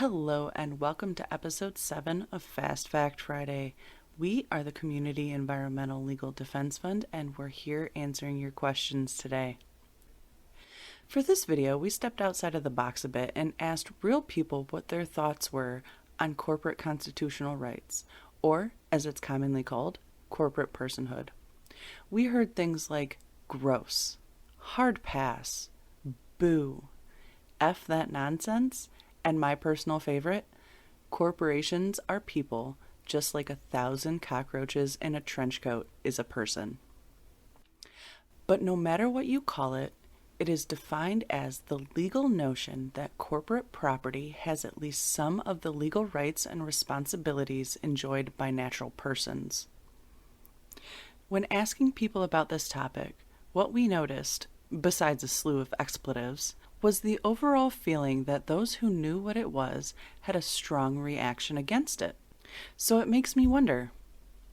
Hello, and welcome to episode 7 of Fast Fact Friday. We are the Community Environmental Legal Defense Fund, and we're here answering your questions today. For this video, we stepped outside of the box a bit and asked real people what their thoughts were on corporate constitutional rights, or, as it's commonly called, corporate personhood. We heard things like gross, hard pass, boo, F that nonsense, and my personal favorite, corporations are people, just like 1,000 cockroaches in a trench coat is a person. But no matter what you call it, it is defined as the legal notion that corporate property has at least some of the legal rights and responsibilities enjoyed by natural persons. When asking people about this topic, what we noticed, besides a slew of expletives, was the overall feeling that those who knew what it was had a strong reaction against it. So it makes me wonder,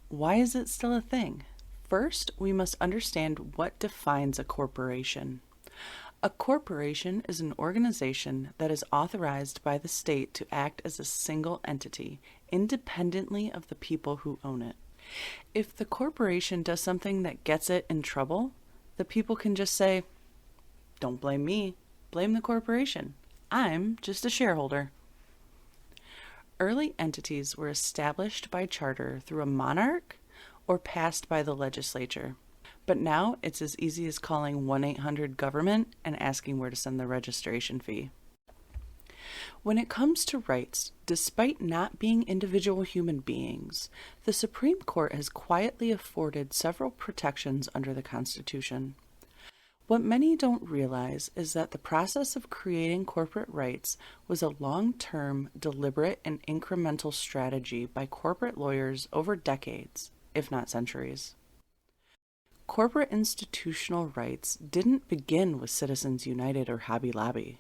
why is it still a thing? First, we must understand what defines a corporation. A corporation is an organization that is authorized by the state to act as a single entity, independently of the people who own it. If the corporation does something that gets it in trouble, the people can just say, "Don't blame me. Blame the corporation. I'm just a shareholder." Early entities were established by charter through a monarch or passed by the legislature. But now it's as easy as calling 1-800-GOVERNMENT and asking where to send the registration fee. When it comes to rights, despite not being individual human beings, the Supreme Court has quietly afforded several protections under the Constitution. What many don't realize is that the process of creating corporate rights was a long-term, deliberate, and incremental strategy by corporate lawyers over decades, if not centuries. Corporate institutional rights didn't begin with Citizens United or Hobby Lobby.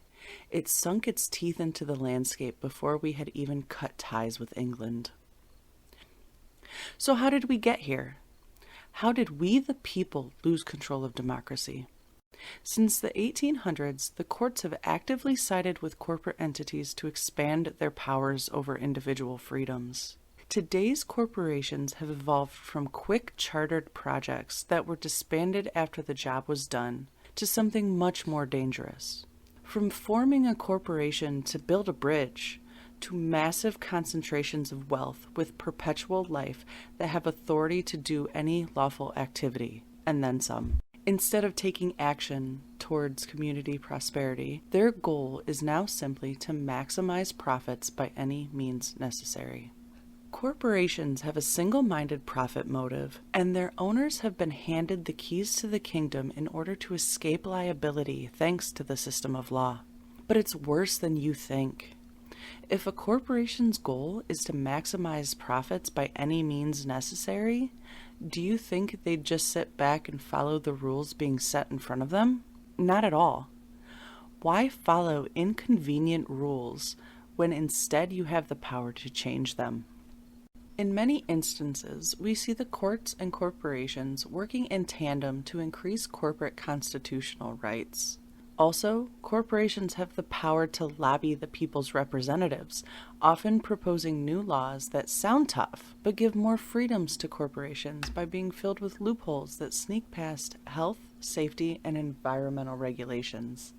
It sunk its teeth into the landscape before we had even cut ties with England. So how did we get here? How did we, the people, lose control of democracy? Since the 1800s, the courts have actively sided with corporate entities to expand their powers over individual freedoms. Today's corporations have evolved from quick chartered projects that were disbanded after the job was done to something much more dangerous. From forming a corporation to build a bridge, to massive concentrations of wealth with perpetual life that have authority to do any lawful activity, and then some. Instead of taking action towards community prosperity, their goal is now simply to maximize profits by any means necessary. Corporations have a single-minded profit motive, and their owners have been handed the keys to the kingdom in order to escape liability thanks to the system of law. But it's worse than you think. If a corporation's goal is to maximize profits by any means necessary, do you think they'd just sit back and follow the rules being set in front of them? Not at all. Why follow inconvenient rules when instead you have the power to change them? In many instances, we see the courts and corporations working in tandem to increase corporate constitutional rights. Also, corporations have the power to lobby the people's representatives, often proposing new laws that sound tough, but give more freedoms to corporations by being filled with loopholes that sneak past health, safety, and environmental regulations.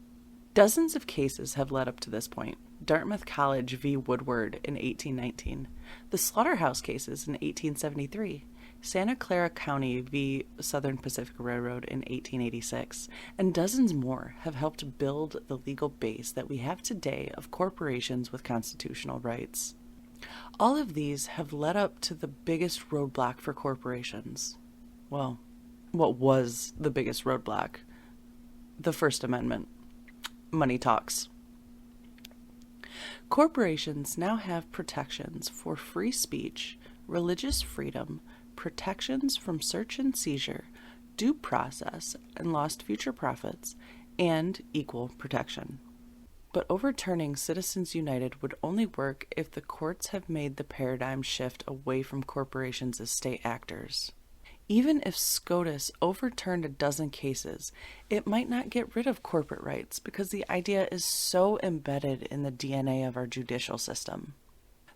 Dozens of cases have led up to this point. Dartmouth College v. Woodward in 1819, the Slaughterhouse cases in 1873, Santa Clara County v. Southern Pacific Railroad in 1886, and dozens more have helped build the legal base that we have today of corporations with constitutional rights. All of these have led up to the biggest roadblock for corporations. Well, what was the biggest roadblock? The First Amendment. Money talks. Corporations now have protections for free speech, religious freedom, protections from search and seizure, due process and lost future profits, and equal protection. But overturning Citizens United would only work if the courts have made the paradigm shift away from corporations as state actors. Even if SCOTUS overturned a dozen cases, it might not get rid of corporate rights because the idea is so embedded in the DNA of our judicial system.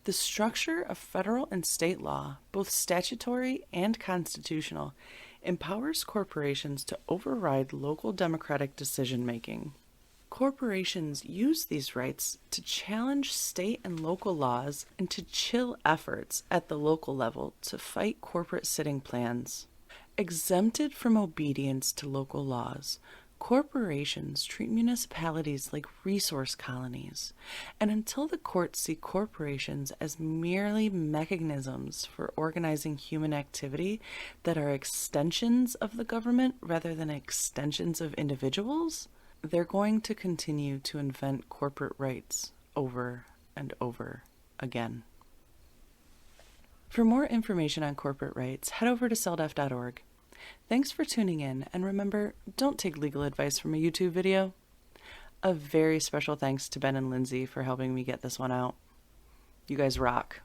The structure of federal and state law, both statutory and constitutional, empowers corporations to override local democratic decision-making. Corporations use these rights to challenge state and local laws and to chill efforts at the local level to fight corporate sitting plans. Exempted from obedience to local laws, corporations treat municipalities like resource colonies, and until the courts see corporations as merely mechanisms for organizing human activity that are extensions of the government rather than extensions of individuals, they're going to continue to invent corporate rights over and over again. For more information on corporate rights, head over to celdef.org. Thanks for tuning in, and remember, don't take legal advice from a YouTube video. A very special thanks to Ben and Lindsay for helping me get this one out. You guys rock.